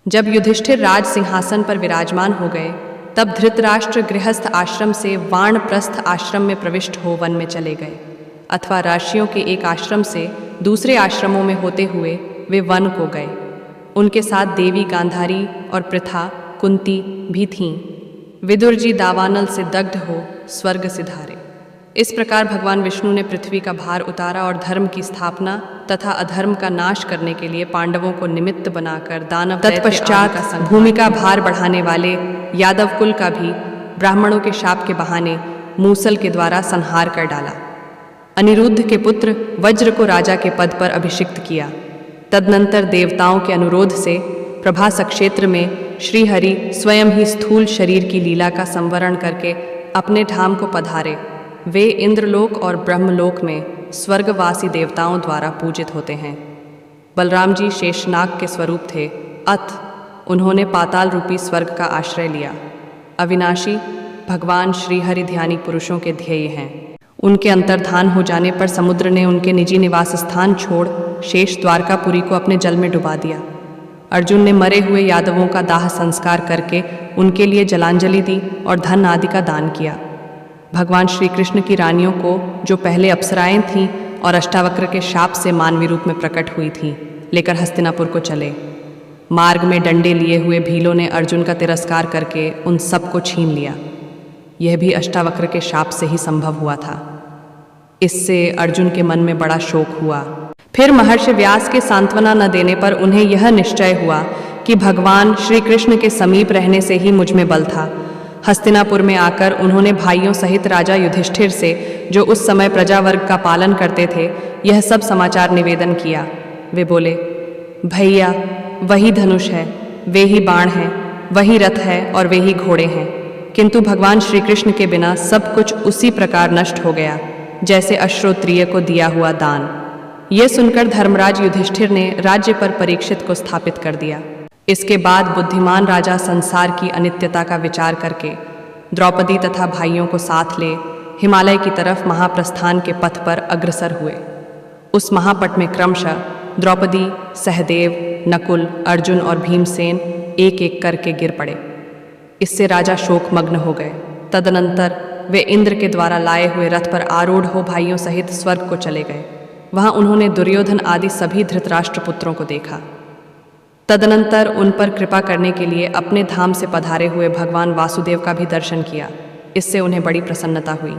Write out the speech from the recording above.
जब युधिष्ठिर राज सिंहासन पर विराजमान हो गए, तब धृतराष्ट्र गृहस्थ आश्रम से वानप्रस्थ आश्रम में प्रविष्ट हो वन में चले गए, अथवा राशियों के एक आश्रम से दूसरे आश्रमों में होते हुए वे वन को गए। उनके साथ देवी गांधारी और पृथा, कुंती भी थीं। विदुर जी दावानल से दग्ध हो स्वर्ग सिधारे। इस प्रकार भगवान विष्णु ने पृथ्वी का भार उतारा और धर्म की स्थापना तथा अधर्म का नाश करने के लिए पांडवों को निमित्त बनाकर दानव तत्पश्चात भूमि का भार बढ़ाने वाले यादव कुल का भी ब्राह्मणों के शाप के बहाने मूसल के द्वारा संहार कर डाला। अनिरुद्ध के पुत्र वज्र को राजा के पद पर अभिषिक्त किया। तदनंतर देवताओं के अनुरोध से प्रभास क्षेत्र में श्रीहरि स्वयं ही स्थूल शरीर की लीला का संवरण करके अपने धाम को पधारे। वे इंद्रलोक और ब्रह्मलोक में स्वर्गवासी देवताओं द्वारा पूजित होते हैं। बलराम जी शेषनाग के स्वरूप थे, अत उन्होंने पाताल रूपी स्वर्ग का आश्रय लिया। अविनाशी भगवान श्रीहरि ध्यानी पुरुषों के ध्येय हैं। उनके अंतर्धान हो जाने पर समुद्र ने उनके निजी निवास स्थान छोड़ शेष द्वारकापुरी को अपने जल में डुबा दिया। अर्जुन ने मरे हुए यादवों का दाह संस्कार करके उनके लिए जलांजलि दी और धन आदि का दान किया। भगवान श्री कृष्ण की रानियों को, जो पहले अप्सराएं थीं और अष्टावक्र के शाप से मानवी रूप में प्रकट हुई थीं, लेकर हस्तिनापुर को चले। मार्ग में डंडे लिए हुए भीलों ने अर्जुन का तिरस्कार करके उन सब को छीन लिया। यह भी अष्टावक्र के शाप से ही संभव हुआ था। इससे अर्जुन के मन में बड़ा शोक हुआ। फिर महर्षि व्यास के सांत्वना न देने पर उन्हें यह निश्चय हुआ कि भगवान श्री कृष्ण के समीप रहने से ही मुझ में बल था। हस्तिनापुर में आकर उन्होंने भाइयों सहित राजा युधिष्ठिर से, जो उस समय प्रजावर्ग का पालन करते थे, यह सब समाचार निवेदन किया। वे बोले, भैया, वही धनुष है, वे ही बाण हैं, वही रथ है और वे ही घोड़े हैं, किंतु भगवान श्री कृष्ण के बिना सब कुछ उसी प्रकार नष्ट हो गया जैसे अश्रोत्रिय को दिया हुआ दान। यह सुनकर धर्मराज युधिष्ठिर ने राज्य पर परीक्षित को स्थापित कर दिया। इसके बाद बुद्धिमान राजा संसार की अनित्यता का विचार करके द्रौपदी तथा भाइयों को साथ ले हिमालय की तरफ महाप्रस्थान के पथ पर अग्रसर हुए। उस महापट में क्रमशः द्रौपदी, सहदेव, नकुल, अर्जुन और भीमसेन एक एक करके गिर पड़े। इससे राजा शोकमग्न हो गए। तदनंतर वे इंद्र के द्वारा लाए हुए रथ पर आरूढ़ हो भाइयों सहित स्वर्ग को चले गए। वहां उन्होंने दुर्योधन आदि सभी धृतराष्ट्र पुत्रों को देखा। तदनंतर उन पर कृपा करने के लिए अपने धाम से पधारे हुए भगवान वासुदेव का भी दर्शन किया। इससे उन्हें बड़ी प्रसन्नता हुई।